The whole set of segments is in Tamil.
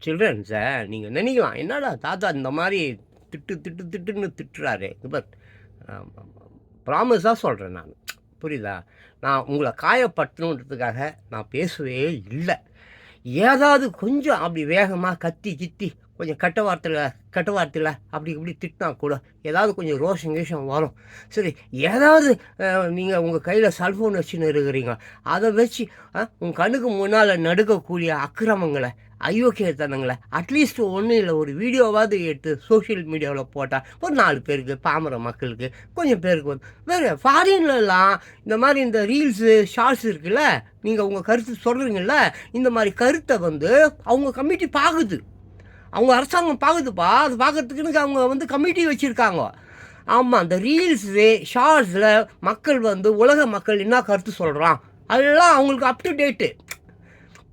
சில்ட்ரன்ஸை நீங்கள் நினைக்கலாம், என்னடா தாத்தா இந்த மாதிரி திட்டுன்னு திட்டுறாரு. பட் ப்ராமிஸாக சொல்கிறேன் நான். புரியுதா? நான் உங்களை காயப்படுத்தணுன்றதுக்காக நான் பேசவே இல்லை. ஏதாவது கொஞ்சம் அப்படி வேகமாக கத்தி கித்தி கொஞ்சம் கெட்ட வார்த்தையில் அப்படி இப்படி திட்டினா கூட ஏதாவது கொஞ்சம் ரோஷம் கீஷம் வரும். சரி, ஏதாவது நீங்கள் உங்கள் கையில் செல்ஃபோன் வச்சுன்னு இருக்கிறீங்க, அதை வச்சு உங்கள் கண்ணுக்கு முன்னால் நடுக்கக்கூடிய அக்கிரமங்களை, அயோக்கியத்தனங்களை அட்லீஸ்ட் ஒன்றும் இல்லை, ஒரு வீடியோவாவது எடுத்து சோஷியல் மீடியாவில் போட்டால் ஒரு 4 பேருக்கு, பாமர மக்களுக்கு கொஞ்சம் பேருக்கு வந்து வேறு ஃபாரின்லலாம் இந்த மாதிரி இந்த ரீல்ஸு ஷார்ட்ஸ் இருக்குல்ல, நீங்கள் உங்கள் கருத்து சொல்கிறீங்கள, இந்த மாதிரி கருத்தை வந்து அவங்க கமிட்டி பார்க்குது, அவங்க அரசாங்கம் பார்க்குதுப்பா. அது பார்க்குறதுக்குன்னு அவங்க வந்து கமிட்டி வச்சுருக்காங்க. ஆமாம், அந்த ரீல்ஸு ஷார்ட்ஸில் மக்கள் வந்து உலக மக்கள் என்ன கருத்து சொல்கிறான் அதெல்லாம் அவங்களுக்கு அப் டு டேட்டு.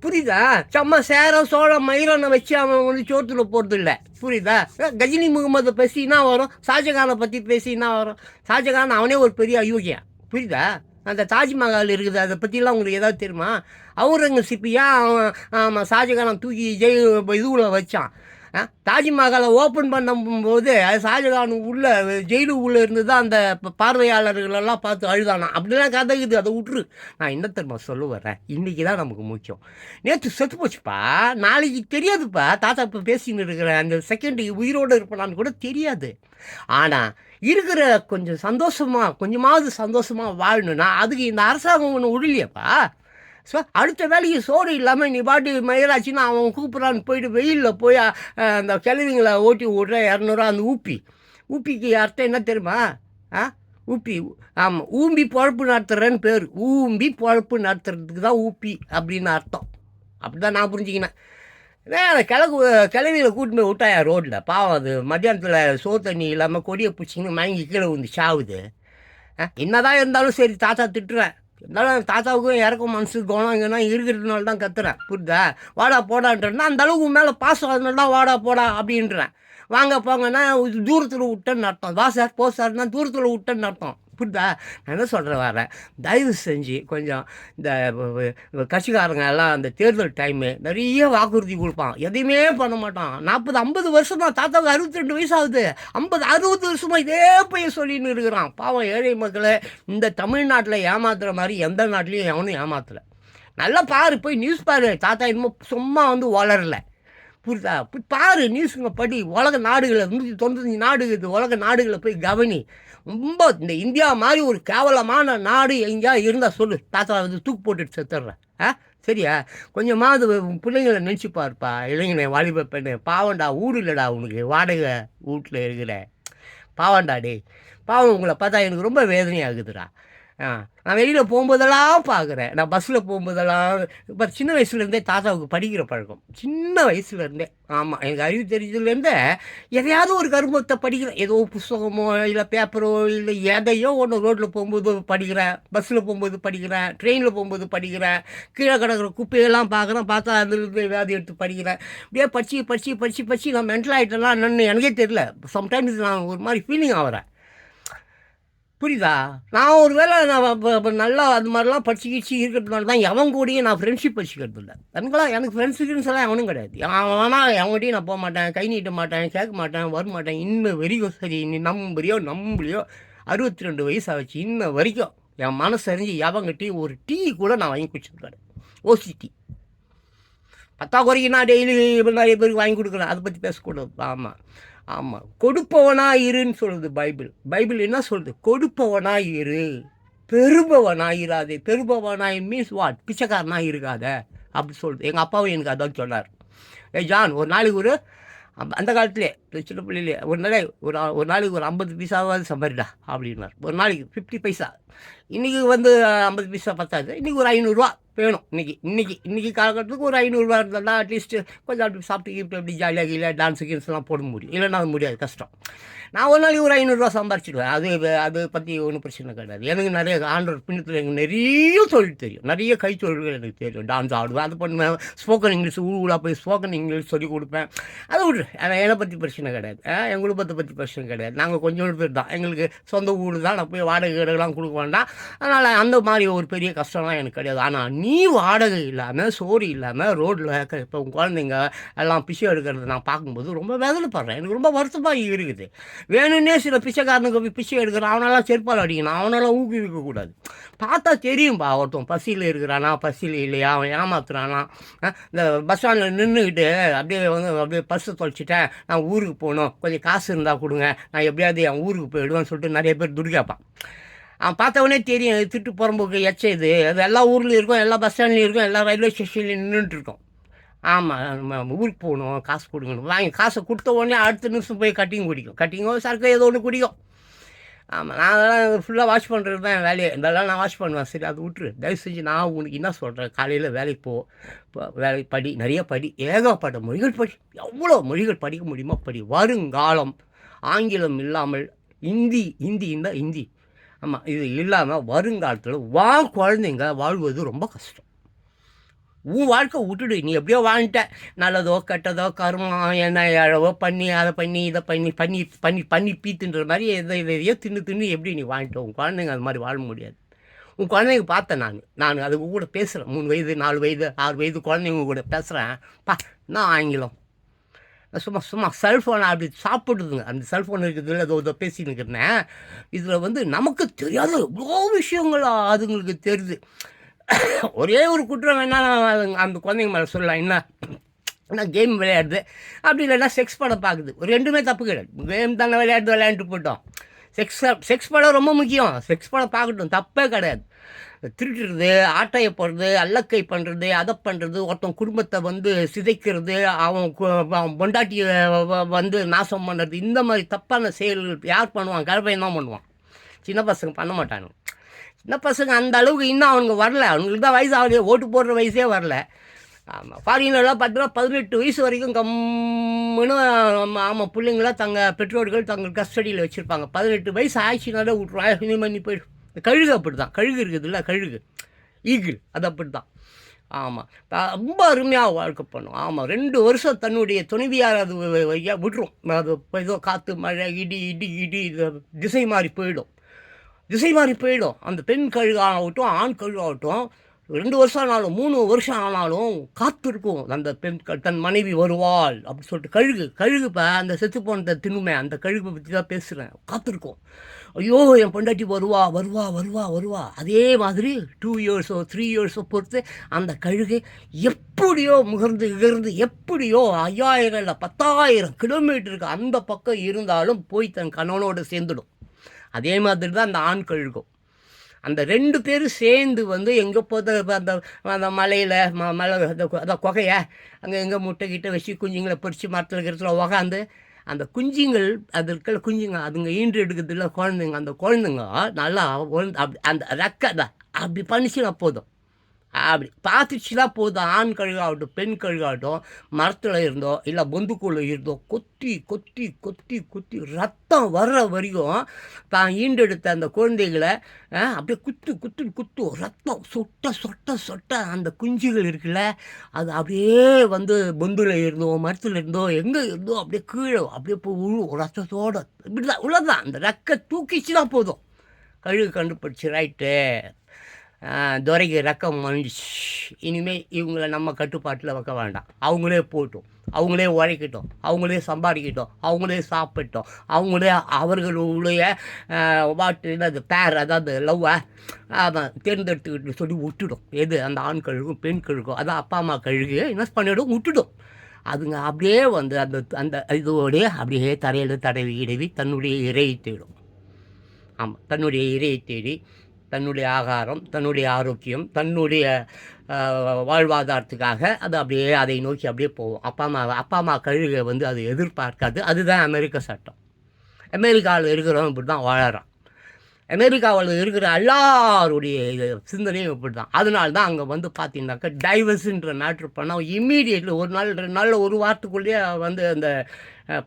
புரியுதா? சும்மா சேரம் சோழம் மயிரனை வச்சு அவன் வந்து சோத்துல போகிறது இல்லை. புரியுதா? கஜினி முகமதை பேசினா வரும், ஷாஜகானை பற்றி பேசினா வரும். ஷாஜகான் அவனே ஒரு பெரிய அயோக்கியன். புரியுதா? அந்த தாஜ்மஹால் இருக்குது, அதை பற்றிலாம் உங்களுக்கு ஏதாவது தெரியுமா? அவுரங்கசீப் அவன் ஆமாம் ஷாஜகானை தூக்கி இதுவில் வச்சான். தாஜ்மஹாலை ஓப்பன் பண்ணும்போது ஷாஜகான் ஜெயிலு உள்ளே இருந்து தான் அந்த பார்வையாளர்களெல்லாம் பார்த்து அழுதானா. அப்படிலாம் கதைக்குது, அதை விட்டுரு. நான் என்ன தெரியுமா சொல்ல வரேன், இன்றைக்கி தான் நமக்கு முக்கியம். நேற்று செத்து போச்சுப்பா, நாளைக்கு தெரியாதுப்பா. தாத்தா இப்போ பேசின்னு இருக்கிற அந்த செகண்டுக்கு உயிரோடு இருப்பானான்னு கூட தெரியாது. ஆனால் இருக்கிற கொஞ்சம் கொஞ்சமாவது சந்தோஷமாக வாழணுன்னா அதுக்கு இந்த அரசாங்கம் ஒன்று விடலையப்பா. ஸோ அடுத்த வேலைக்கு சோறு இல்லாமல் நீ பாட்டு மயிலாச்சின்னா அவன் கூப்பிட்றான்னு போயிட்டு வெயிலில் போய் அந்த கிழவிங்களை ஓட்டி விட்ற 200 அந்த ஊப்பிக்கு அர்த்தம் என்ன தெரியுமா? ஊப்பி, ஆமாம், ஊம்பி பொழப்பு நடத்துகிறேன்னு பேர். ஊம்பி பொழப்பு நடத்துறதுக்கு தான் ஊப்பி அப்படின்னு அர்த்தம். அப்படி தான் நான் புரிஞ்சுக்கினேன். அந்த கிழவிகளை கூட்டின்னு போய் விட்டாயா ரோட்டில், பாவம் அது மத்தியானத்தில் சோறு தண்ணி இல்லாமல் கொடியை பிடிச்சின்னு மயங்கி கீழே வந்து சாவுது. என்னதான் இருந்தாலும் சரி, தாத்தா திட்டுறேன். இருந்தாலும் தாத்தாவுக்கும் இறக்கும் மனசு குணம் இங்கன்னா இருக்கிறதுனால தான் கத்துறேன். புரியுதா? வாடா போடான்றேன்னா அந்த அளவுக்கு மேலே பாசம், அதனால தான் வாடா போடா அப்படின்றேன். வாங்க போங்கன்னா தூரத்தில் விட்டேன்னு அர்த்தம். வா சார் போ சார்னா தூரத்தில் விட்டேன்னு அர்த்தம். புரியுதா? நான் என்ன சொல்கிறேன் வரேன், தயவு செஞ்சு கொஞ்சம் இந்த கட்சிக்காரங்க எல்லாம் அந்த தேர்தல் டைமு நிறைய வாக்குறுதி கொடுப்பான், எதையுமே பண்ண மாட்டான். 40-50 வருஷம் தான், தாத்தாவுக்கு 62 வயசு ஆகுது, 50-60 வருஷமாக இதே பையன் சொல்லின்னு இருக்கிறான். பாவம் ஏழை மக்களை இந்த தமிழ்நாட்டில் ஏமாத்துற மாதிரி எந்த நாட்டிலையும் எவனும் ஏமாத்தலை. நல்லா பாரு, போய் நியூஸ் பாரு. தாத்தா இன்னும் சும்மா வந்து வளரலை. புரியுதா? பாரு, நியூஸுங்க படி. உலக நாடுகளை 195 நாடு இருக்குது, உலக நாடுகளை போய் கவனி. ரொம்ப இந்த இந்தியா மாதிரி ஒரு கேவலமான நாடு எங்கேயா இருந்தால் சொல்லு, தாத்தா வந்து தூக்கு போட்டுட்டு செத்துடுறேன். சரியா? கொஞ்சமாவது பிள்ளைங்களை நினச்சி பாருப்பா. இளைஞனை வாலிப பெண்ணு, பாவண்டா, ஊர் இல்லைடா உனக்கு, வாடகை வீட்டில் இருக்கிற பாவண்டா. டே பாவம், உங்களை பார்த்தா எனக்கு ரொம்ப வேதனையாகுதுடா. நான் வெளியில் போகும்போதெல்லாம் பார்க்குறேன், நான் பஸ்ஸில் போகும்போதெல்லாம். இப்போ சின்ன வயசுலேருந்தே தாத்தாவுக்கு படிக்கிற பழக்கம், சின்ன வயசுலேருந்தே. ஆமாம், எனக்கு அறிவு தெரிஞ்சதுலேருந்தே எதையாவது ஒரு கருமத்தை படிக்கிறேன். ஏதோ புஸ்தகமோ இல்லை பேப்பரோ இல்லை எதையோ ஒன்று ரோட்டில் போகும்போது படிக்கிறேன், பஸ்ஸில் போகும்போது படிக்கிறேன், ட்ரெயினில் போகும்போது படிக்கிறேன், கீழே கிடக்கிற குப்பையெல்லாம் பார்க்குறேன், பார்த்தா அதுலேருந்து வியாதி எடுத்து படிக்கிறேன். இப்படியே படித்து நான் மென்டல் ஆகிட்டெல்லாம் என்னென்னு எனக்கே தெரியல. சம்டைம்ஸ் நான் ஒரு மாதிரி ஃபீலிங் ஆகிறேன். புரியுதா? நான் ஒரு வேளை நான் நல்லா அது மாதிரிலாம் படிச்சு இருக்கிறதுனால தான் எவன் கூடயும் நான் ஃப்ரெண்ட்ஷிப் வச்சுக்கிறது இல்லை. எனக்கு ஃப்ரெண்ட்ஸுக்குன்னு சொல்ல எவனும் கிடையாது. ஆனால் எவன்கிட்டையும் நான் போக மாட்டேன், கை நீட்ட மாட்டேன், கேட்க மாட்டேன், வர மாட்டேன். இன்னும் வரைக்கும் சரி, நீ நம்புறியோ 62 வயசு ஆச்சு, இன்ன வரைக்கும் என் மனசு அறிஞ்சு எவங்கிட்டையும் ஒரு டீ கூட நான் வாங்கி குடிச்சிருக்காரு. ஓசி டீ பத்தாக்குறைக்கு நான் டெய்லி நிறைய பேருக்கு வாங்கி கொடுக்குறேன், அதை பற்றி பேசக்கூடாது. ஆமாம், கொடுப்பவனாக இருன்னு சொல்லுது பைபிள் என்ன சொல்லுது? கொடுப்பவனாக இரு, பெறுபவனாயிராதே. பெறுபவனாய் மீன்ஸ் வாட்? பிச்சைக்காரனாக இருக்காத அப்படி சொல்லுது. எங்கள் அப்பாவும் எனக்கு அதான் சொன்னார். ஜான், ஒரு நாளைக்கு அந்த காலத்துலேயே சின்ன பிள்ளையிலே ஒரு நாளைக்கு ஒரு 50 பைசாவாவது சம்பாரிடா அப்படின்னார். ஒரு நாளைக்கு 50 பைசா. இன்றைக்கி வந்து 50 பைசா பத்தாது, இன்றைக்கி ஒரு 500 வேணும். இன்றைக்கி காலகட்டத்துக்கு ஒரு 500 இருந்தால் அட்லீஸ்ட்டு கொஞ்சம் அப்படி சாப்பிட்டு அப்படி ஜாலியாக இல்லை டான்ஸு கீன்ஸ்லாம் போட முடியும். இல்லைன்னா அது முடியாது, கஷ்டம். நான் ஒரு நாளைக்கு ஒரு 500 சம்பாரிச்சிடுவேன். அதை பற்றி ஒன்றும் பிரச்சனை கிடையாது. எனக்கு நிறைய ஆண்டவர் பின்னத்தில் எனக்கு நிறைய தொழில் தெரியும், நிறைய கைத்தொழில்கள் எனக்கு தெரியும். டான்ஸ் ஆடுவேன், அது பண்ணுவேன், ஸ்போக்கன் இங்கிலீஷ் ஊழலாக போய் ஸ்போக்கன் இங்கிலீஷ் சொல்லி கொடுப்பேன். அதை விட்ரு, என்னை பற்றி பிரச்சனை கிடையாது, என் குடும்பத்தை பற்றி பிரச்சனை கிடையாது. நாங்கள் கொஞ்சோண்டு பேர் தான், எங்களுக்கு சொந்த ஊர் தான். நான் போய் வாடகை கடைலாம் கொடுக்க வேண்டாம். அதனால் அந்த மாதிரி ஒரு பெரிய கஷ்டம்லாம் எனக்கு கிடையாது. ஆனால் நீ வாடகை இல்லாமல் சோறு இல்லாமல் ரோட்டில் இப்போ உங்கள் குழந்தைங்க எல்லாம் பிச்சை எடுக்கிறத நான் பார்க்கும்போது ரொம்ப வேதனைப்படுறேன். எனக்கு ரொம்ப வருத்தமாக இருக்குது. வேணும்னே சில பிச்சைக்காரனுக்கு போய் பிச்சை எடுக்கிறான், அவனெல்லாம் செருப்பால் அடிக்கணும், அவனெல்லாம் ஊக்குவிக்கக்கூடாது. பார்த்தா தெரியும்பா ஒருத்தன் பசியில் இருக்கிறானா பசியில் இல்லையா, அவன் ஏமாத்துறானா. இந்த பஸ் ஸ்டாண்டில் நின்றுக்கிட்டு அப்படியே பர்ஸை தொலைச்சிட்டேன், நான் ஊருக்கு போகணும், கொஞ்சம் காசு இருந்தால் கொடுங்க, நான் எப்படியாவது என் ஊருக்கு போயிடுவேன்னு சொல்லிட்டு நிறைய பேர் துடிக்காப்பான். அவன் பார்த்தவொடனே தெரியும் திட்டு புறம்போக்கு இது அது எல்லா ஊர்லேயும் இருக்கும், எல்லா பஸ் ஸ்டாண்ட்லேயும் இருக்கும், எல்லா ரயில்வே ஸ்டேஷன்லேயும் நின்றுட்டுருக்கோம். ஆமாம், நம்ம ஊருக்கு போகணும், காசு கொடுக்கணும், வாங்கி காசை கொடுத்த உடனே அடுத்த நிமிஷம் போய் கட்டிங்கோ சரக்கு ஏதோ ஒன்று குடிக்கும். ஆமாம், நான் அதெல்லாம் ஃபுல்லாக வாஷ் பண்ணுறது தான் என் வேலையை. இதெல்லாம் நான் வாஷ் பண்ணுவேன். சரி, அது விட்டுரு. தயவு செஞ்சு நான் உனக்கு என்ன சொல்கிறேன், காலையில் வேலைக்கு வேலைக்கு படி, நிறைய படி, ஏகப்பட்ட மொழிகள் படி, எவ்வளோ மொழிகள் படிக்க முடியுமோ படி. வருங்காலம் ஆங்கிலம் இல்லாமல் ஹிந்தி இருந்தால் ஹிந்தி, ஆமாம், இது இல்லாமல் வருங்காலத்தில் குழந்தைங்க வாழ்வது ரொம்ப கஷ்டம். உன் வாழ்க்கை விட்டுடு, நீ எப்படியோ வாழ்ந்துட்ட, நல்லதோ கெட்டதோ கருமம் என்ன எழவோ பண்ணி அதை பண்ணி இதை பண்ணி பண்ணி பண்ணி பண்ணி பீத்துன்ற மாதிரி எதையோ தின்னு எப்படி நீ வாழ்ந்துட்ட. உன் குழந்தைங்க அது மாதிரி வாழ முடியாது. உன் குழந்தைங்க பார்த்தேன் நான் அதுக்கு கூட பேசுகிறேன். 3 வயது 4 வயது 6 வயது குழந்தைங்க கூட பேசுகிறேன். நான் ஆங்கிலம் சும்மா செல்ஃபோனை அப்படி சாப்பிடுதுங்க. அந்த செல்ஃபோன் இருக்குதுல்ல, அதை பேசின்னு இருக்கிறேன். இதில் நமக்கு தெரியாத எவ்வளோ விஷயங்கள் அதுங்களுக்கு தெரியுது. ஒரே ஒரு குற்றம் வேணால் அந்த குழந்தைங்க மேலே சொல்லலாம். என்ன கேம் விளையாடுது, அப்படி இல்லைன்னா செக்ஸ் படம் பார்க்குது. ரெண்டுமே தப்பு கிடையாது. கேம் தானே விளையாண்டுட்டு போட்டோம். செக்ஸ் படம் ரொம்ப முக்கியம். செக்ஸ் படம் பார்க்கட்டும், தப்பே கிடையாது. திருட்டுறது, ஆட்டையை போடுறது, அல்லக்கை பண்ணுறது, அதை பண்ணுறது, ஒருத்தன் குடும்பத்தை சிதைக்கிறது, அவன் பொண்டாட்டியை நாசம் பண்ணுறது, இந்த மாதிரி தப்பான செயல்கள் யார் பண்ணுவான்? கலப்பையன் தான் பண்ணுவான். சின்ன பசங்க பண்ண மாட்டானுங்க. சின்ன பசங்க அந்த அளவுக்கு இன்னும் அவனுக்கு வரல. அவங்களுக்கு தான் வயசு ஆகலையே, ஓட்டு போடுற வயசே வரல. ஆமாம், ஃபாரின்லாம் பார்த்தீங்கன்னா 18 வயசு வரைக்கும் கம்முன்னு ஆமாம் பிள்ளைங்களாம் பெற்றோர்கள் தங்கள் கஸ்டடியில் வச்சுருப்பாங்க. 18 வயசு ஆயிடுச்சுனாலே விட்ருவாங்க, இனிமேல் பண்ணி போய்டும். கழுகு அப்படி தான், கழுகு இருக்குதுல்ல, கழுகு ஈகிள், அது அப்படி தான். ஆமாம், ரொம்ப அருமையாக வாழ்க்கை பண்ணும். ஆமாம், 2 வருஷம் தன்னுடைய துணைவியார் அது விட்டுரும். அது ஏதோ காற்று மழை இடி இடி இடி திசை மாறி போயிடும். அந்த பெண் கழுகு ஆகட்டும் ஆண் கழுகு ஆகட்டும் 2 வருஷம் ஆனாலும் 3 வருஷம் ஆனாலும் காத்திருக்கும். அந்த பெண் தன் மனைவி வருவாள் அப்படி சொல்லிட்டு. கழுகுப்போ அந்த செத்து போனதை தின்னுமே, அந்த கழுகு பற்றி தான் பேசுகிறேன். காத்திருக்கும். ஐயோ என் பொண்டாட்டி வருவா. அதே மாதிரி 2 இயர்ஸோ 3 இயர்ஸோ பொறுத்து அந்த கழுகு எப்படியோ இகர்ந்து எப்படியோ 5000 இல்லை 10,000 கிலோமீட்டருக்கு அந்த பக்கம் இருந்தாலும் போய் தன் கணவனோடு சேர்ந்துடும். அதே மாதிரி தான் அந்த ஆண் கழுகும். அந்த 2 பேரும் சேர்ந்து எங்கே போத அந்த மலையில் மலை அந்த குகையை அங்கே முட்டைக்கிட்ட வச்சு குஞ்சுங்களை பொறிச்சு மரத்தில் இருக்கிறதுல உக்காந்து அந்த குஞ்சுங்கள் அது இருக்கிற குஞ்சுங்க அதுங்க ஈன்று எடுக்கிறதுல குழந்தைங்க, அந்த குழந்தைங்க நல்லா அப்படி அந்த ரெக்கை தான் அப்படி பண்ணிச்சுன்னா போதும். அப்படி பார்த்துச்சுன்னா போதும். ஆண் கழுகாகட்டும் பெண் கழுகாகட்டும் மரத்தில் இருந்தோ இல்லை பொந்துக்குள்ளே இருந்தோ கொத்தி ரத்தம் வர்ற வரைக்கும் தான் ஈண்டெடுத்த அந்த குழந்தைகளை அப்படியே குத்து ரத்தம் சொட்ட அந்த குஞ்சுகள் இருக்குல்ல, அது அப்படியே பொந்துல இருந்தோ மரத்தில் இருந்தோ எங்கே இருந்தோ அப்படியே கீழே அப்படியே போய் விழுவும் ரத்தத்தோடு. இப்படி தான் உள்ளதான். அந்த ரெக்கை தூக்கிச்சுன்னா போதும். கழுகு கண்டுபிடிச்சி ரைட்டு, துரைக்கு ரக்கம் வந்துச்சு, இனிமேல் இவங்கள நம்ம கட்டுப்பாட்டில் வைக்க வேண்டாம், அவங்களே போட்டோம், அவங்களே உழைக்கட்டும், அவங்களே சம்பாதிக்கட்டும், அவங்களே சாப்பிட்டோம், அவங்களே அவர்களுடைய என்னது பேர் அதாவது லவ்வை தேர்ந்தெடுத்துக்கிட்டு சொல்லி விட்டுடும். எது அந்த ஆண் கழுகும் பெண் கழுகும், அதான் அப்பா அம்மா கழுகு என்ன பண்ணிவிடும், விட்டுடும். அதுங்க அப்படியே அந்த அந்த இதோடைய அப்படியே தரையில் தடவி தன்னுடைய இறையை தேடும். ஆமாம், தன்னுடைய இறையை தேடி தன்னுடைய ஆகாரம், தன்னுடைய ஆரோக்கியம், தன்னுடைய வாழ்வாதாரத்துக்காக அது அப்படியே அதை நோக்கி அப்படியே போகும். அப்பா அம்மா கழுகை அது எதிர்பார்க்காது. அதுதான் அமெரிக்க சட்டம். அமெரிக்காவில் இருக்கிறவன் இப்படி தான் வாழறான். அமெரிக்காவில் இருக்கிற எல்லாருடைய சிந்தனையும் இப்படி தான். அதனால தான் அங்கே பார்த்தீங்கன்னாக்கா டைவர்ஸுன்ற மேட்ரு பண்ணால் இம்மீடியட்லி 1 நாள் 2 நாளில் ஒரு வாரத்துக்குள்ளேயே அந்த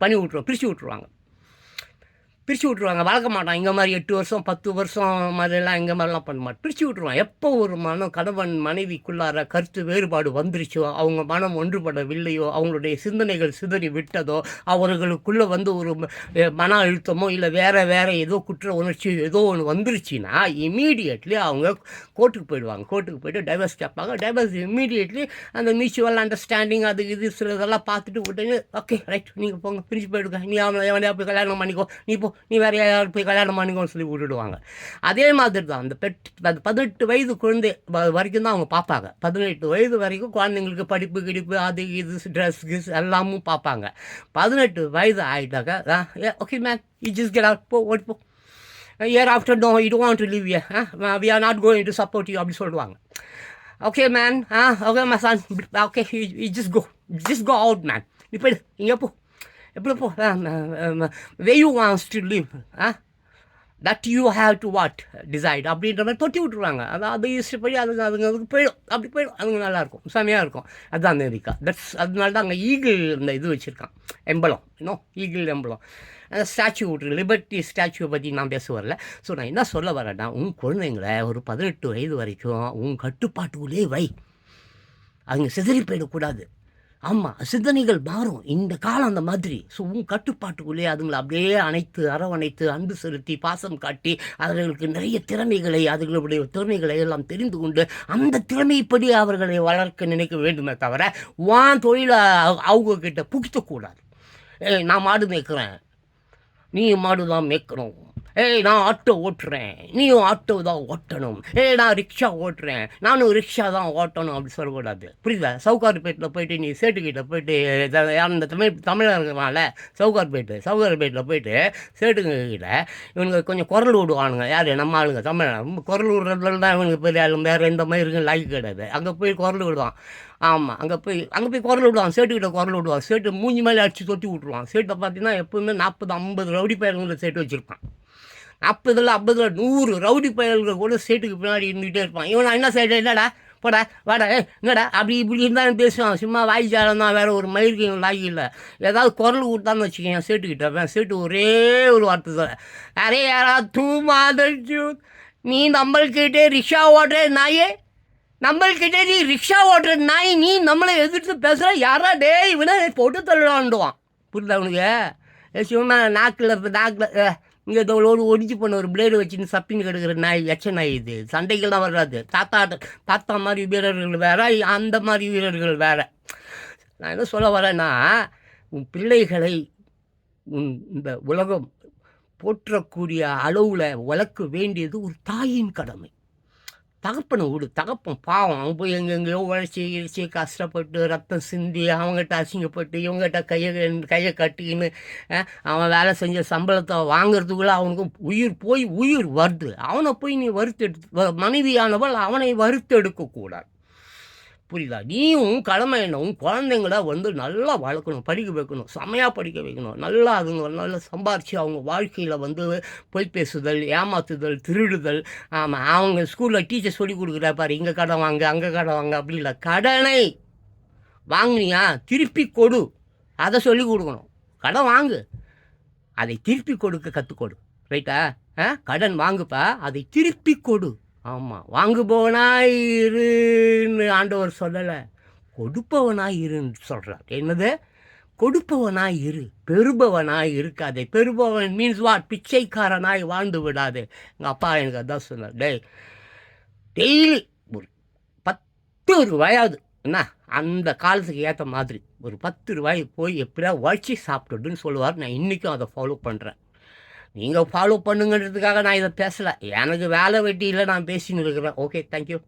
பிரித்து விட்ருவாங்க. பிரித்து விட்ருவாங்க. வளர்க்க மாட்டான். இங்கே மாதிரி 8 வருஷம் 10 வருஷம் மாதிரிலாம் இங்கே மாதிரிலாம் பண்ண மாட்டேன். பிரித்து விட்ருவான். எப்போ ஒரு கணவன் மனைவிக்குள்ளார கருத்து வேறுபாடு வந்துருச்சோ, அவங்க மனம் ஒன்றுபடவில்லையோ, அவங்களுடைய சிந்தனைகள் சிதறி விட்டதோ, அவர்களுக்குள்ளே ஒரு மன அழுத்தமோ இல்லை வேறு ஏதோ குற்ற உணர்ச்சி ஏதோ ஒன்று வந்துருச்சுன்னா இமீடியட்லி அவங்க கோர்ட்டுக்கு போயிடுவாங்க. கோர்ட்டுக்கு போய்ட்டு டைவர்ஸ் கேட்பாங்க. டைவர்ஸ் இமீடியட்லி அந்த மியூச்சுவல் அண்டர்ஸ்டாண்டிங் அது இது சில இதெல்லாம் பார்த்துட்டு உடனே ஓகே ரைட் நீங்கள் போங்க, பிரிச்சு போயிடுங்க, நீ எவனையா போய் கல்யாணம் பண்ணிக்கோ, நீ வேறு யாரும் போய் கல்யாணம் பண்ணிக்கோன்னு சொல்லி விட்டுடுவாங்க. அதே மாதிரி தான் அந்த 18 வயது குழந்தை வரைக்கும் தான் அவங்க பார்ப்பாங்க. 18 வயது வரைக்கும் குழந்தைங்களுக்கு படிப்பு கிடிப்பு அது இது ட்ரெஸ் கிஸ் எல்லாமும் பார்ப்பாங்க. 18 வயது ஆகிட்டாக்கா okay man you just get out, ஓடி போ, year after no you don't want to live here, we are not going to support you அப்படி சொல்லுவாங்க. Okay man okay my son okay you just go out man, நீ போய்டு இங்கே போ, எப்படி போ, way you wants to live that you have to what decide அப்படின்ற மாதிரி தொட்டி விட்ருவாங்க. அது இஷ்டப்படி அதுக்கு போயிடும், அப்படி போயிடும், அதுங்க நல்லாயிருக்கும், செமையாக இருக்கும். அதுதான் அமெரிக்கா. அதனால தான் அங்கே ஈகிள் இந்த இது வச்சுருக்கான், எம்பளம், இன்னும் ஈகிள் எம்பளம், ஸ்டாச்சு விட்ரு, லிபர்ட்டி ஸ்டாச்சுவை பற்றி நான் பேச வரல. ஸோ நான் என்ன சொல்ல வரேன்னா, உன் குழந்தைங்களை ஒரு 18 வயது வரைக்கும் உன் கட்டுப்பாட்டுக்குள்ளே வை, அவங்க சிதறி போயிடக்கூடாது. ஆமாம், சிந்தனைகள் மாறும், இந்த காலம் அந்த மாதிரி. ஸோ உன் கட்டுப்பாட்டுக்குள்ளே அதுங்களை அப்படியே அரவணைத்து அன்பு செலுத்தி பாசம் காட்டி அவர்களுக்கு நிறைய அதுகளுடைய திறமைகளை எல்லாம் தெரிந்து கொண்டு அந்த திறமைப்படி அவர்களை வளர்க்க நினைக்க வேண்டுமே தவிர வான் தொழிலை அவங்க கிட்ட புகித்தக்கூடாது. நான் மாடு மேய்க்கிறேன், நீ மாடு தான் மேய்க்கணும், நான் ஆட்டோ ஓட்டுறேன், நீயும் ஆட்டோ தான் ஓட்டணும், நான் ரிக்ஷா ஓட்டுறேன், நானும் ரிக்ஷா தான் ஓட்டணும் அப்படி சொல்லக்கூடாது. புரியுதா? சவுகார்பேட்டில் போயிட்டு நீ சேட்டுக்கிட்ட போயிட்டு அந்த தமிழர்களால் சவுகார்பேட்டில் போயிட்டு சேட்டுங்கிட்ட இவனுக்கு கொஞ்சம் குரல் விடுவானுங்க. யார்? நம்ம ஆளுங்க தமிழ் குரல் விடுறதுல தான் இவனுக்கு பெரிய ஆளுங்க, வேறு எந்த மாதிரி இருக்குன்னு லாய்க்கு கிடையாது. அங்கே போய் குரல் விடுவான். ஆமாம், அங்கே போய் குரல் விடுவான், சேட்டுக்கிட்ட குரல் விடுவான். சேட்டு மூஞ்சி மேலே அடித்து தொட்டி விட்ருவான். சேட்டை பார்த்தீங்கன்னா எப்போவுமே 40-50 ரவுடி பயல்களை சேட்டு வச்சுருப்பான். 40 50 100 ரவுடி பயல்கள் கூட சேட்டுக்கு பின்னாடி இருந்துகிட்டே இருப்பான். இவன் என்ன சேட்டு, என்னடா போடா வாடா என்னடா அப்படி இப்படி இருந்தாலும் பேசுவான். சும்மா வாய்ச்சாலம் தான், வேறு ஒரு மயிருக்கு இவன் லாகி இல்லை. ஏதாவது குரல் கொடுத்தான்னு வச்சுக்கேன் சேட்டுக்கிட்ட, சேட்டு ஒரே ஒரு வார்த்தை தான், அரே யாரா தூ மாதச்சு, நீ நம்மள்கிட்டே ரிக்ஷா ஓட்டுற நாயே, நம்மள்கிட்ட நீ ரிக்ஷா ஓட்டுற நாய், நீ நம்மளை எதிர்த்து பேசுகிற, யாரா டே இவனை போட்டு தள்ளாண்டுவான். புரியுதா அவனுக்கு? சும்மா நாக்கில் இங்கே ஒரு ஒடிச்சு பண்ண ஒரு பிளேடு வச்சுன்னு சப்பின்னு கிடக்கிற நாய், எச்ச நாய். இது சண்டைகள்லாம் வராது. தாத்தா மாதிரி வீரர்கள் வேறு, அந்த மாதிரி வீரர்கள் வேறு. நான் என்ன சொல்ல வரேன்னா, உன் பிள்ளைகளை இந்த உலகம் போற்றக்கூடிய அளவில் வளர்க்க வேண்டியது ஒரு தாயின் கடமை. தகப்பனை விடு, தகப்பன் பாவம், அவன் போய் எங்கெங்கேயோ உழைச்சி கஷ்டப்பட்டு ரத்தம் சிந்தி அவங்ககிட்ட அசிங்கப்பட்டு இவங்ககிட்ட கையை கட்டிக்கின்னு அவன் வேலை செஞ்ச சம்பளத்தை வாங்கிறதுக்குள்ளே அவனுக்கு உயிர் வருது. அவனை போய் நீ மனைவியானவள் அவனை வறுத்தெடுக்கக்கூடாது. புரியுதா? நீயும் கடமை என்ன, உன் குழந்தைங்கள நல்லா வளர்க்கணும், படிக்க வைக்கணும், செமையாக படிக்க வைக்கணும், நல்லா அதுங்க நல்லா சம்பாரித்து அவங்க வாழ்க்கையில் பொய் பேசுதல், ஏமாத்துதல், திருடுதல். ஆமாம், அவங்க ஸ்கூலில் டீச்சர் சொல்லி கொடுக்குறா பாரு, இங்கே கடன் வாங்க அங்கே கடன் வாங்க அப்படி இல்லை. கடனை வாங்கினியா திருப்பி கொடு, அதை சொல்லி கொடுக்கணும். கடன் வாங்கு, அதை திருப்பி கொடுக்க கற்றுக்கொடு. ரைட்டா? கடன் வாங்குப்பா, அதை திருப்பி கொடு. ஆமாம், வாங்குபவனாயிருன்னு ஆண்டவர் சொல்லலை, கொடுப்பவனாயிருன்னு சொல்கிறார். என்னது? கொடுப்பவனாய் இரு, பெறுபவனாய் இருக்காதே. பெறுபவன் மீன்ஸ் வாட்? பிச்சைக்காரனாய் வாழ்ந்து விடாது. எங்கள் அப்பா எனக்கு அதான் சொன்னார், டெய்லி ஒரு 10 ரூபாயாவது என்ன அந்த காலத்துக்கு ஏற்ற மாதிரி ஒரு 10 ரூபாய் போய் எப்படியா உழைச்சி சாப்பிட்டுடுன்னு சொல்லுவார். நான் இன்றைக்கும் அதை ஃபாலோ பண்ணுறேன். நீங்கள் ஃபாலோ பண்ணுங்கிறதுக்காக நான் இதை பேசலை, எனக்கு வேலை வெட்டி இல்லை, நான் பேசின்னு இருக்கிறேன். Okay, thank you.